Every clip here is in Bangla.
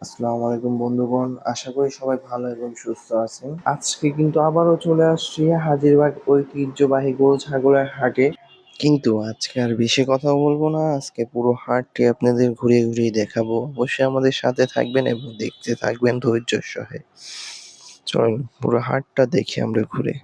আসসালামু আলাইকুম বন্ধুগণ, আশা করি সবাই ভালো এবং সুস্থ আছেন। আজকে কিন্তু আবারও চলে আসছি হাজিরবাগ ঐতিহ্যবাহী গরু ছাগলের হাটে। কিন্তু আজকে আর বেশি কথা বলবো না, আজকে পুরো হাটটি আপনাদের ঘুরিয়ে ঘুরিয়ে দেখাবো। অবশ্যই আমাদের সাথে থাকবেন এবং দেখতে থাকবেন ধৈর্যের সহে। চলুন পুরো হাটটা দেখি আমরা ঘুরে।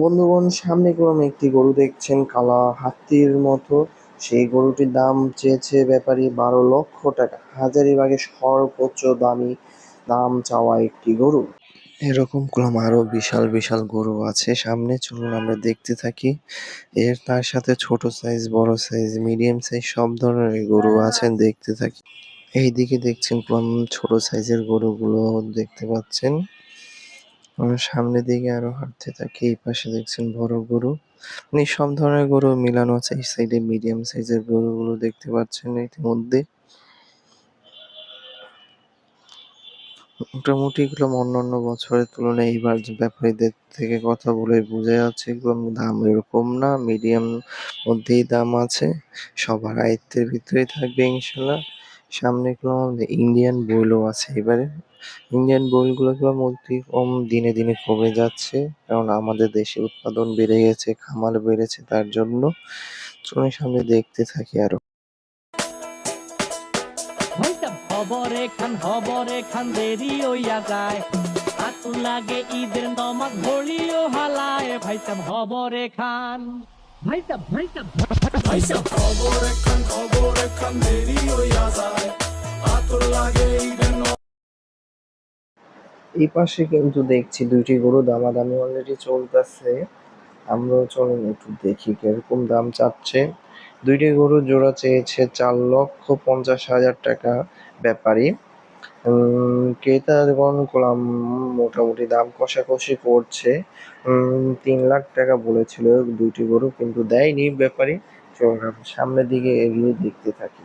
বন্ধুগণ, সামনে ক্রমে একটি গরু দেখছেন কালা হাতির মতো। সেই গরুটির দাম চেয়েছে ব্যাপারী 12 লক্ষ টাকা। হাজারীবাগের সর্বোচ্চ দামি দাম চাওয়া একটি গরু। এরকম ক্রম আরো বিশাল বিশাল গরু আছে সামনে, চলুন আমরা দেখতে থাকি। তার সাথে ছোট সাইজ, বড় সাইজ, মিডিয়াম সাইজ সব ধরনের গরু আছেন, দেখতে থাকি। এইদিকে দেখছেন ক্রম ছোট সাইজের গরুগুলো দেখতে পাচ্ছেন। আমরা সামনের দিকে আরো হাঁটতে থাকি, এই পাশে দেখছেন বড় গরু, মানে সব ধরনের গরু মিলানো আছে। এই সাইডে মিডিয়াম সাইজের গরুগুলো দেখতে পাচ্ছেন ইতিমধ্যে। মোটামুটি এগুলো অন্যান্য বছরের তুলনায় এইবার যে ব্যাপারীদের থেকে কথা বলে বোঝা যাচ্ছে এগুলোর দাম এরকম না, মিডিয়াম মধ্যেই দাম আছে। সবার আয়ত্তের ভিতরেই থাকবে ইনশাল্লাহ। সামনে এগুলো ইন্ডিয়ান বুলও আছে এবারে। ইন্ডিয়ান বুলগুলো মধ্যে কম দিনে দিনে কমে যাচ্ছে, কারণ আমাদের দেশে উৎপাদন বেড়ে গেছে, খামার বেড়েছে, তার জন্য। চলুন সামনে দেখতে থাকি আরো। ভাইসাব হবরে খান দেরি হইয়া যায় আতুল লাগে ঈদের নমাজ ভরিও হালায় ভাইসাব হবরে খান ভাইসাব ভাইসাব ভাইসাব খবরে খান দেরি হইয়া যায় আতুল লাগে ঈদের এই পাশে কিন্তু দেখছি দুইটি গরু দামাদামি অলরেডি চলতেছে। আমরাও চলুন একটু দেখি কিরকম দাম চাচ্ছে। দুইটি গরু জোড়া চেয়েছে 4,50,000 টাকা ব্যাপারী। ক্রেতাগণ করলাম মোটামুটি দাম কষাকষি করছে। 3 লাখ টাকা বলেছিল দুইটি গরু, কিন্তু দেয়নি ব্যাপারী। চলুন আমরা সামনের দিকে এগিয়ে দেখতে থাকি।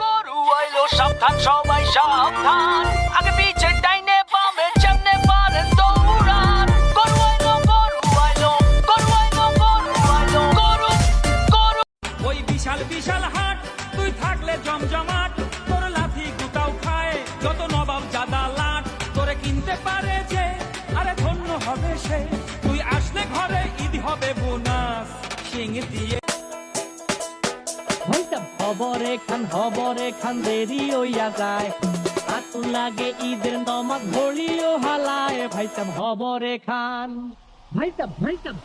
গরু আইলো সাবধান সবাই সাবধান আগে পিছে ডাইনে বামে যেমনে পারেন দৌড়ান গরু আইলো গরু আইলো গরু আইলো গরু আইলো গরু গরু ওই বিশাল বিশাল হাট তুই থাকলে জমজমাট তোর লাথি গুতাও খায় যত নবাব জাদা লাট তোরে কিনতে পারে যে আরে ধন্য হবে সে তুই আসলে ঘরে ঈদ হবে বোনাস সিং দিয়ে ভাইসাব হবরে খান দেরি হইয়া যায় আতুল লাগে ঈদের নমাজ ভরিও হালায় ভাইসাব হবরে খান ভাইসাব ভাইসাব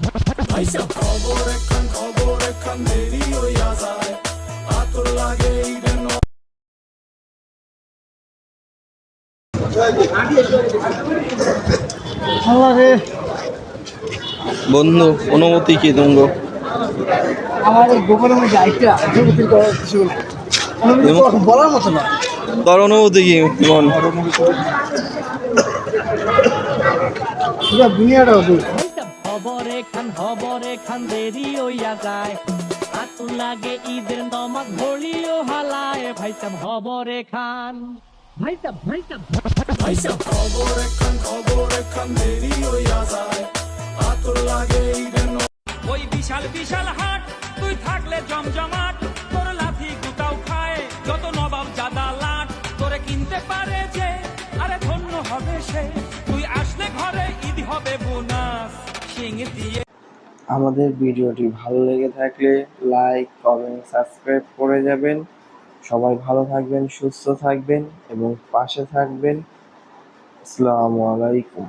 ভাইসাব খবরে খান দেরি হইয়া যায় আতুল লাগে ঈদের বন্ধু, অনুমতি কি তুঙ্গ? আমার এই গোপনের মধ্যে আরেকটা অনুমতির করার কিছু বলার মতো না। তোর অনুভূতি কি মন? পুরো দুনিয়াটা হবরে খান দেরি হইয়া যায় আতুর লাগে ঈদের নমাজ ঘড়িও হালায় ভাইসাব হবরে খান ভাইসাব খবর একখান দেরি হইয়া যায় আতর লাগে ঈদের ওই বিশাল বিশাল হাট তুই থাকলে জমজমাট তোর লাথি গুতাও খায় যত নবাব জাদা লাট তোরে কিনতে পারে যে আরে ধন্য হবে সে তুই আসলে ঘরে ঈদ হবে বোনাস সিং দিয়ে। আমাদের ভিডিওটি ভালো লেগে থাকলে লাইক, কমেন্ট, সাবস্ক্রাইব করে যাবেন। সবাই ভালো থাকবেন, সুস্থ থাকবেন এবং পাশে থাকবেন। আসসালামু আলাইকুম।